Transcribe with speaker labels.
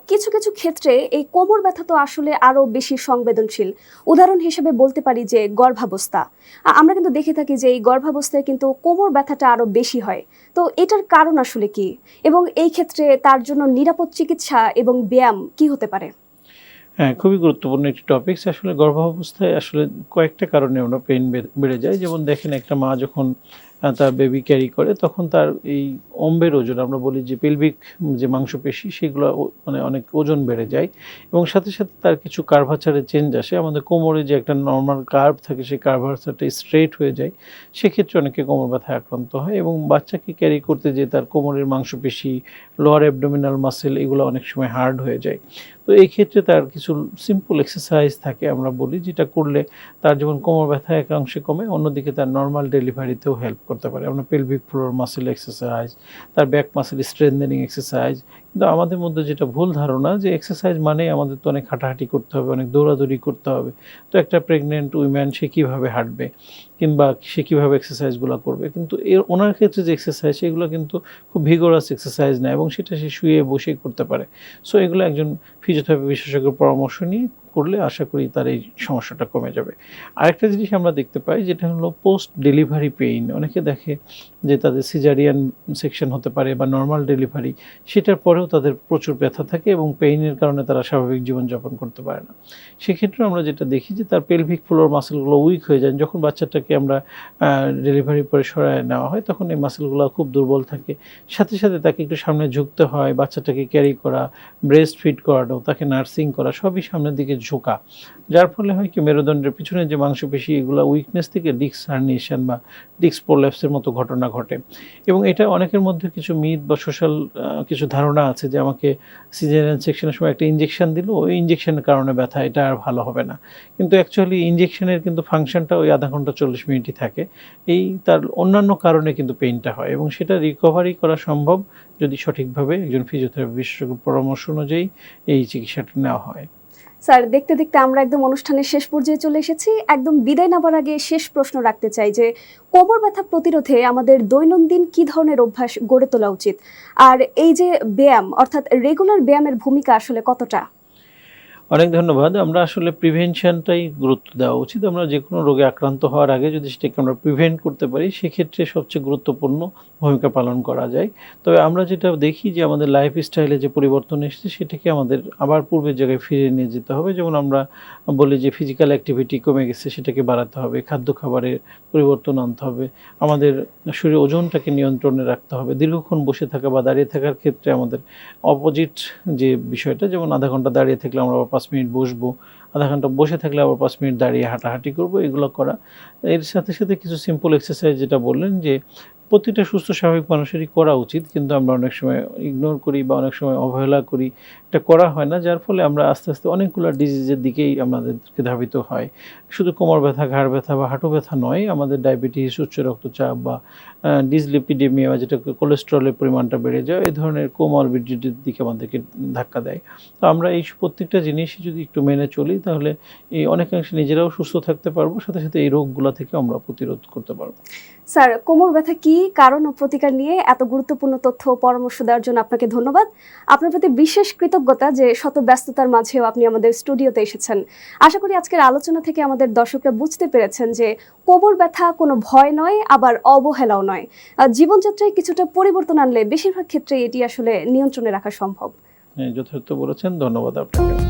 Speaker 1: কিছু কিছু ক্ষেত্রে এই কোমর ব্যথা তো আসলে আরো বেশি সংবেদনশীল। উদাহরণ হিসেবে বলতে পারি যে গর্ভাবস্থা। আমরা কিন্তু দেখে থাকি যে এই গর্ভাবস্থায় কিন্তু কোমর ব্যথাটা আরো বেশি হয়। তো এটার কারণ আসলে কি, এবং এই ক্ষেত্রে তার জন্য নিরাপদ চিকিৎসা এবং ব্যায়াম কি হতে পারে?
Speaker 2: হ্যাঁ, খুবই গুরুত্বপূর্ণ একটি টপিকস। আসলে গর্ভাবস্থায় আসলে কয়েকটা কারণে আমরা পেইন বেড়ে যায়। যেমন দেখেন, একটা মা যখন তার বেবি ক্যারি করে, তখন তার এই অম্বের ওজন, আমরা বলি যে পেলভিক যে মাংসপেশি, সেগুলো মানে অনেক ওজন বেড়ে যায় এবং সাথে সাথে তার কিছু কার্ভাচারে চেঞ্জ আসে। আমাদের কোমরে যে একটা নরমাল কার্ভ থাকে, সেই কার্ভাচারটা স্ট্রেইট হয়ে যায়। সেক্ষেত্রে অনেকে কোমর ব্যথায় আক্রান্ত হয় এবং বাচ্চাকে ক্যারি করতে যেয়ে তার কোমরের মাংসপেশি, লোয়ার অ্যাবডোমিনাল মাসল, এগুলো অনেক সময় হার্ড হয়ে যায়। তো এই ক্ষেত্রে তার কিছু সিম্পল এক্সারসাইজ থাকে, আমরা বলি, যেটা করলে তার যেমন কোমর ব্যথা একাংশে কমে, অন্যদিকে তার নর্মাল ডেলিভারিতেও হেল্প করতে পারে। আমরা পেলভিক ফ্লোর মাসেল এক্সারসাইজ, তার ব্যাক মাসেল স্ট্রেংথেনিং এক্সারসাইজ। কিন্তু আমাদের মধ্যে যেটা ভুল ধারণা, যে এক্সারসাইজ মানেই আমাদের তো অনেক হাঁটাহাঁটি করতে হবে, অনেক দৌড়াদৌড়ি করতে হবে। তো একটা প্রেগনেন্ট উইম্যান, সে কীভাবে হাঁটবে কিংবা সে কীভাবে এক্সারসাইজগুলো করবে? কিন্তু ওনার ক্ষেত্রে যে এক্সারসাইজ, সেগুলো কিন্তু খুব ভিগোরাস এক্সারসাইজ না, এবং সেটা সে শুয়ে বসেই করতে পারে। সো এগুলো একজন ফিজিওথেরাপি বিশেষজ্ঞের পরামর্শ নিয়ে করলে আশা করি তার এই সমস্যাটা কমে যাবে। আরেকটা জিনিস আমরা দেখতে পাই, যেটা হলো পোস্ট ডেলিভারি পেইন। অনেকে দেখে যে তাদের সিজারিয়ান সেকশন হতে পারে বা নর্মাল ডেলিভারি, সেটার পরেও তাদের প্রচুর ব্যথা থাকে এবং পেইনের কারণে তারা স্বাভাবিক জীবনযাপন করতে পারে না। সেক্ষেত্রে আমরা যেটা দেখি যে তার পেলভিক ফ্লোর মাসেলগুলো উইক হয়ে যায়। যখন বাচ্চাটাকে আমরা ডেলিভারির পরে সরায় নেওয়া হয়, তখন এই মাসেলগুলো খুব দুর্বল থাকে। সাথে সাথে তাকে একটু সামনে ঝুঁকতে হয়, বাচ্চাটাকে ক্যারি করা, ব্রেস্ট ফিড করানো, তাকে নার্সিং করা, সবই সামনের দিকে ঝোঁকা। যার ফলে হয় কি, মেরুদণ্ডের পিছনে যে মাংসপেশি, এগুলো উইকনেস থেকে ডিস্ক হার্নিয়েশন বা ডিস্ক প্রোল্যাপসের মতো ঘটনা ঘটে। এবং এটা অনেকের মধ্যে কিছু মিথ বা সোশ্যাল কিছু ধারণা আছে যে আমাকে সিজারিয়ান সেকশনের সময় একটা ইনজেকশন দিল, ওই ইনজেকশনের কারণে ব্যথা, এটা আর ভালো হবে না। কিন্তু অ্যাকচুয়ালি ইনজেকশনের কিন্তু ফাংশনটা ওই আধা ঘন্টা 40 মিনিটই থাকে। তার অন্যান্য কারণে কিন্তু পেইনটা হয় এবং সেটা রিকভারি করা সম্ভব যদি সঠিকভাবে একজন ফিজিওথেরাপি বিশেষজ্ঞের পরামর্শ অনুযায়ী এই চিকিৎসাটা নেওয়া হয়।
Speaker 1: স্যার, দেখতে দেখতে আমরা একদম অনুষ্ঠানের শেষ পর্যায়ে চলে এসেছি। একদম বিদায় নেবার আগে শেষ প্রশ্ন রাখতে চাই যে কোমর ব্যথা প্রতিরোধে আমাদের দৈনন্দিন কি ধরনের অভ্যাস গড়ে তোলা উচিত, আর এই যে ব্যায়াম অর্থাৎ রেগুলার ব্যায়ামের ভূমিকা আসলে কতটা?
Speaker 2: অনেক ধন্যবাদ। আমরা আসলে প্রিভেনশনটাই গুরুত্ব দেওয়া উচিত। আমরা যেকোনো রোগে আক্রান্ত হওয়ার আগে যদি সেটাকে আমরা প্রিভেন্ট করতে পারি, সেক্ষেত্রে সবচেয়ে গুরুত্বপূর্ণ ভূমিকা পালন করা যায়। তবে আমরা যেটা দেখি যে আমাদের লাইফস্টাইলে যে পরিবর্তন এসেছে, সেটাকে আমাদের আবার পূর্বের জায়গায় ফিরিয়ে নিয়ে যেতে হবে। যেমন আমরা বলি যে ফিজিক্যাল অ্যাক্টিভিটি কমে গেছে, সেটাকে বাড়াতে হবে, খাদ্য খাবারের পরিবর্তন আনতে হবে, আমাদের শরীরের ওজনটাকে নিয়ন্ত্রণে রাখতে হবে। দীর্ঘক্ষণ বসে থাকা বা দাঁড়িয়ে থাকার ক্ষেত্রে আমাদের অপোজিট যে বিষয়টা, যেমন আধা ঘন্টা দাঁড়িয়ে থাকলে আমরা 5 মিনিট বসবো, আধা ঘন্টা বসে থাকলে আবার 5 মিনিট দাঁড়িয়ে হাঁটাহাঁটি করব, এগুলো করা। এর সাথে সাথে কিছু সিম্পল এক্সারসাইজ, যেটা বললেন যে প্রতিটা সুস্থ স্বাভাবিক মানুষেরই করা উচিত, কিন্তু আমরা অনেক সময় ইগনোর করি বা অনেক সময় অবহেলা করি, এটা করা হয় না, যার ফলে আমরা আস্তে আস্তে অনেকগুলো ডিজিজের দিকেই আমাদেরকে ধাবিত হয়। শুধু কোমর ব্যথা, ঘাড় ব্যথা বা হাঁটু ব্যথা নয়, আমাদের ডায়াবেটিস, উচ্চ রক্তচাপ বা ডিসলিপিডেমিয়া, যেটা কোলেস্টেরলের পরিমাণটা বেড়ে যায়, এই ধরনের কোমরবিডিটির দিকে আমাদেরকে ধাক্কা দেয়। তো আমরা এই প্রত্যেকটা জিনিসই যদি একটু মেনে চলি, তাহলে এই অনেকাংশে নিজেরাও সুস্থ থাকতে পারবো, সাথে সাথে এই রোগগুলো থেকে আমরা প্রতিরোধ করতে পারবো।
Speaker 1: স্যার, কোমর ব্যথা কি, কারণ ও প্রতিকার নিয়ে এত গুরুত্বপূর্ণ তথ্য ও পরামর্শ দেওয়ার জন্য আপনাকে ধন্যবাদ। আপনার প্রতি বিশেষ কৃতজ্ঞতা যে শত ব্যস্ততার মাঝেও আপনি আমাদের স্টুডিওতে এসেছেন। আশা করি আজকের আলোচনা থেকে আমাদের দর্শকরা বুঝতে পেরেছেন যে কোমর ব্যথা কোনো ভয় নয়, আবার অবহেলাও নয়। জীবনযাত্রায় কিছুটা পরিবর্তন আনলে বেশিরভাগ ক্ষেত্রে এটি আসলে নিয়ন্ত্রণে রাখা সম্ভব।
Speaker 2: যথার্থ বলেছেন, ধন্যবাদ আপনাকে।